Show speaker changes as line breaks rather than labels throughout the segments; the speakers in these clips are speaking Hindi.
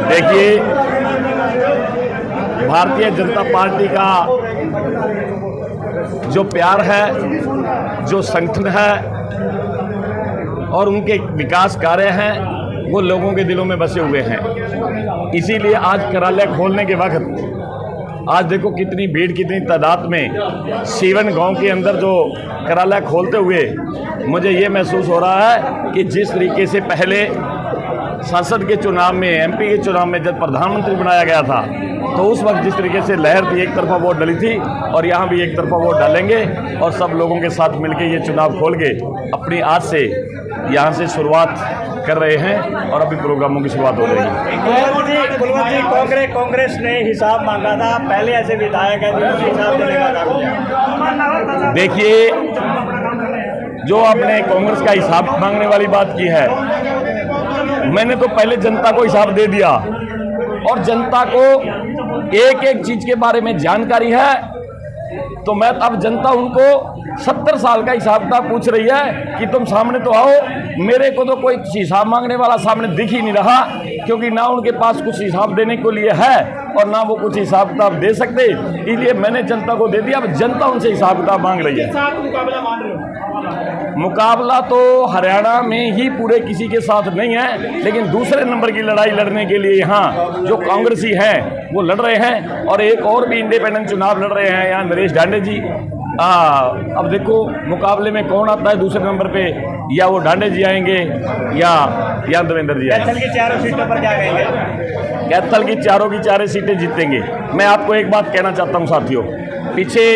देखिए, भारतीय जनता पार्टी का जो प्यार है, जो संगठन है और उनके विकास कार्य हैं, वो लोगों के दिलों में बसे हुए हैं। इसीलिए आज कार्यालय खोलने के वक्त आज देखो कितनी भीड़, कितनी तादाद में सीवन गांव के अंदर जो कार्यालय खोलते हुए मुझे ये महसूस हो रहा है कि जिस तरीके से पहले संसद के चुनाव में, एमपी के चुनाव में जब प्रधानमंत्री बनाया गया था, तो उस वक्त जिस तरीके से लहर थी, एक तरफा वोट डली थी, और यहाँ भी एक तरफा वोट डालेंगे और सब लोगों के साथ मिलकर ये चुनाव खोल के अपनी आज से यहाँ से शुरुआत कर रहे हैं और अभी प्रोग्रामों की शुरुआत हो रही है।
कुलवंत जी, कांग्रेस ने हिसाब मांगा था, पहले ऐसे विधायक है जिन्होंने हिसाब देने का काम किया।
देखिए, जो आपने कांग्रेस का हिसाब मांगने वाली बात की है, मैंने तो पहले जनता को हिसाब दे दिया और जनता को एक एक चीज के बारे में जानकारी है। तो मैं अब जनता उनको 70 साल का हिसाब किताब पूछ रही है कि तुम सामने तो आओ। मेरे को तो कोई हिसाब मांगने वाला सामने दिख ही नहीं रहा, क्योंकि ना उनके पास कुछ हिसाब देने के लिए है और ना वो कुछ हिसाब किताब दे सकते। इसलिए मैंने जनता को दे दिया, अब जनता उनसे हिसाब किताब मांग रही है। मुकाबला तो हरियाणा में ही पूरे किसी के साथ नहीं है, लेकिन दूसरे नंबर की लड़ाई लड़ने के लिए यहाँ जो कांग्रेसी हैं वो लड़ रहे हैं और एक और भी इंडिपेंडेंट चुनाव लड़ रहे हैं यहाँ नरेश डांडे जी। अब देखो मुकाबले में कौन आता है दूसरे नंबर पे, या वो डांडे जी आएंगे या देवेंद्र जी आएंगे।
कैथल की चारों सीटों पर क्या कहेंगे?
कैथल की चारों सीटें जीतेंगे। मैं आपको एक बात कहना चाहता हूँ साथियों, पीछे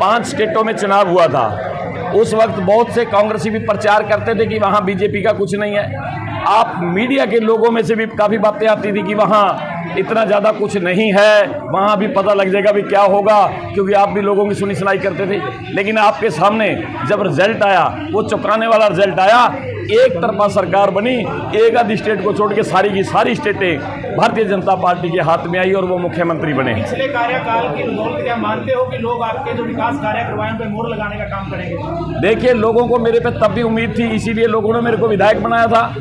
5 स्टेटों में चुनाव हुआ था, उस वक्त बहुत से कांग्रेसी भी प्रचार करते थे कि वहाँ बीजेपी का कुछ नहीं है। आप मीडिया के लोगों में से भी काफ़ी बातें आती थी कि वहाँ इतना ज़्यादा कुछ नहीं है, वहाँ भी पता लग जाएगा भी क्या होगा, क्योंकि आप भी लोगों की सुनी सुनाई करते थे। लेकिन आपके सामने जब रिजल्ट आया, वो चौंकाने वाला रिजल्ट आया, एक तरफा सरकार बनी, एक आधी स्टेट को छोड़ के सारी की सारी स्टेटें भारतीय जनता पार्टी के हाथ में आई और वो मुख्यमंत्री बने।
पिछले कार्यकाल की बदौलत क्या मानते हो कि लोग आपके जो विकास कार्य करवाए पे मोहर लगाने का काम करेंगे?
देखिए, लोगों को मेरे पे तब भी उम्मीद थी, इसीलिए लोगों ने मेरे को विधायक बनाया था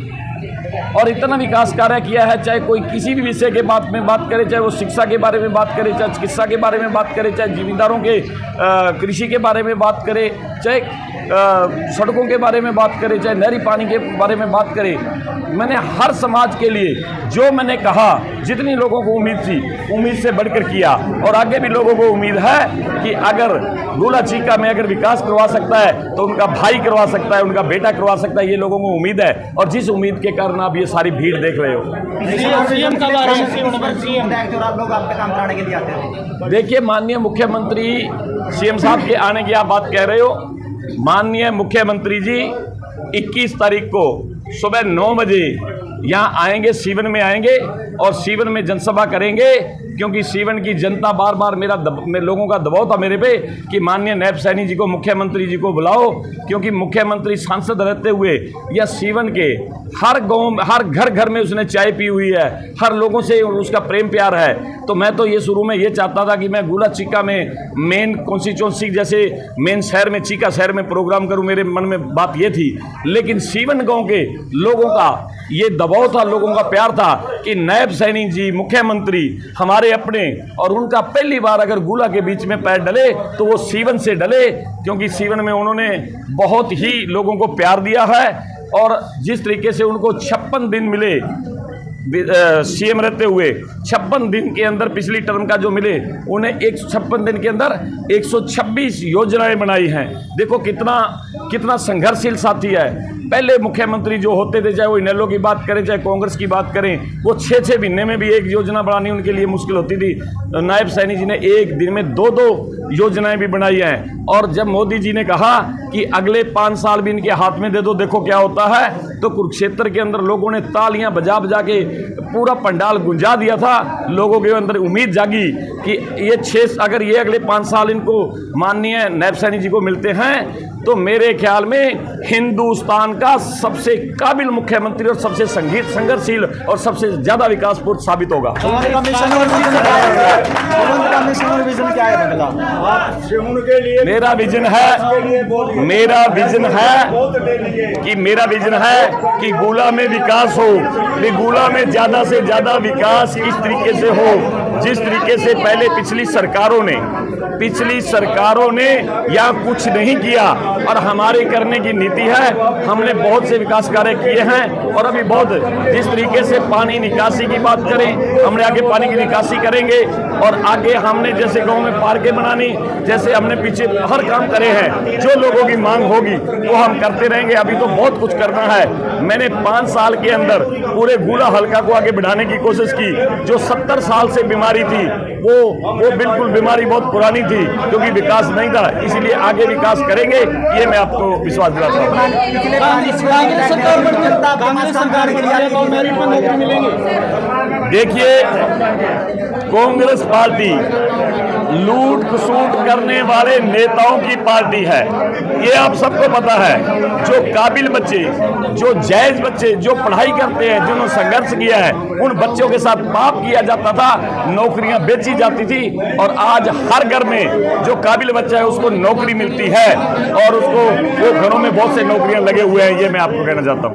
और इतना विकास कार्य किया है। चाहे कोई किसी भी विषय के बात में बात करे, चाहे वो शिक्षा के बारे में बात करे, चाहे चिकित्सा के बारे में बात करे, चाहे जिम्मेदारों के कृषि के बारे में बात करे, चाहे सड़कों के बारे में बात करे, चाहे नहरी पानी के बारे में बात करे। मैंने हर समाज के लिए जो मैंने कहा, जितनी लोगों को उम्मीद थी, उम्मीद से बढ़कर किया और आगे भी लोगों को उम्मीद है कि अगर गोला चीका में अगर विकास करवा सकता है तो उनका भाई करवा सकता है, उनका बेटा करवा सकता है। ये लोगों को उम्मीद है और जिस उम्मीद के कारण आप ये सारी भीड़ देख रहे हो। देखिए, माननीय मुख्यमंत्री सीएम साहब के आने की आप बात कह रहे हो। माननीय मुख्यमंत्री जी 21 तारीख को सुबह 9 बजे यहाँ आएंगे, सीवन में आएंगे और सीवन में जनसभा करेंगे, क्योंकि सीवन की जनता बार बार लोगों का दबाव था मेरे पे कि माननीय नायब सैनी जी को, मुख्यमंत्री जी को बुलाओ, क्योंकि मुख्यमंत्री सांसद रहते हुए या सीवन के हर गांव, हर घर में उसने चाय पी हुई है, हर लोगों से उसका प्रेम प्यार है। तो मैं तो ये शुरू में ये चाहता था कि मैं गोला चीका में मेन कॉन्स्टिट्यूंसी जैसे मेन शहर में, चीका शहर में प्रोग्राम करूं, मेरे मन में बात ये थी। लेकिन सीवन गाँव के लोगों का ये दबाव था, लोगों का प्यार था कि नायब सैनी जी मुख्यमंत्री हमारे अपने, और उनका पहली बार अगर गोला के बीच में पैर डले तो वो सीवन से डले, क्योंकि सीवन में उन्होंने बहुत ही लोगों को प्यार दिया है। और जिस तरीके से उनको 56 दिन मिले सीएम रहते हुए, 56 दिन के अंदर पिछली टर्म का जो मिले, उन्हें 56 दिन के अंदर 126 योजनाएं बनाई हैं। देखो कितना संघर्षशील साथी है। पहले मुख्यमंत्री जो होते थे, चाहे वो इनेलो की बात करें, चाहे कांग्रेस की बात करें, वो 6 महीने में भी एक योजना बनानी उनके लिए मुश्किल होती थी। नायब सैनी जी ने एक दिन में 2 योजनाएं भी बनाई हैं। और जब मोदी जी ने कहा कि अगले 5 साल भी इनके हाथ में दे दो, देखो क्या होता है। तो कुरुक्षेत्र के अंदर लोगों ने तालियां बजा बजा के पूरा पंडाल गुंजा दिया था। लोगों के अंदर उम्मीद जागी कि अगर ये अगले 5 साल इनको माननीय नायब सैनी जी को मिलते हैं तो मेरे ख्याल में हिंदुस्तान का सबसे काबिल मुख्यमंत्री और सबसे संघर्षशील और सबसे ज्यादा विकासपूर्ण साबित होगा। मेरा विजन है कि गोला में विकास हो, गोला में ज्यादा से ज्यादा विकास इस तरीके से हो जिस तरीके से पहले पिछली सरकारों ने या कुछ नहीं किया और हमारे करने की नीति है। हमने बहुत से विकास कार्य किए हैं और अभी बहुत जिस तरीके से पानी निकासी की बात करें, हमने आगे पानी की निकासी करेंगे और आगे हमने जैसे गांव में पार्कें बनानी, जैसे हमने पीछे हर काम करे हैं, जो लोगों की मांग होगी वो हम करते रहेंगे। अभी तो बहुत कुछ करना है। मैंने 5 साल के अंदर पूरे गोला हल्का को आगे बढ़ाने की कोशिश की। जो 70 साल से बीमारी थी वो बिल्कुल बीमारी बहुत पुरानी थी क्योंकि विकास नहीं था, इसलिए आगे विकास करेंगे, ये मैं आपको विश्वास दिलाता हूँ। देखिए, कांग्रेस पार्टी लूट खसूट करने वाले नेताओं की पार्टी है, ये आप सबको पता है। जो काबिल बच्चे, जो जायज बच्चे, जो पढ़ाई करते हैं, जिन्होंने संघर्ष किया है, उन बच्चों के साथ पाप किया जाता था, नौकरियां बेची जाती थी और आज हर घर में जो काबिल बच्चा है उसको नौकरी मिलती है और उसको वो घरों में बहुत से नौकरियां लगे हुए हैं। ये मैं आपको कहना चाहता हूँ।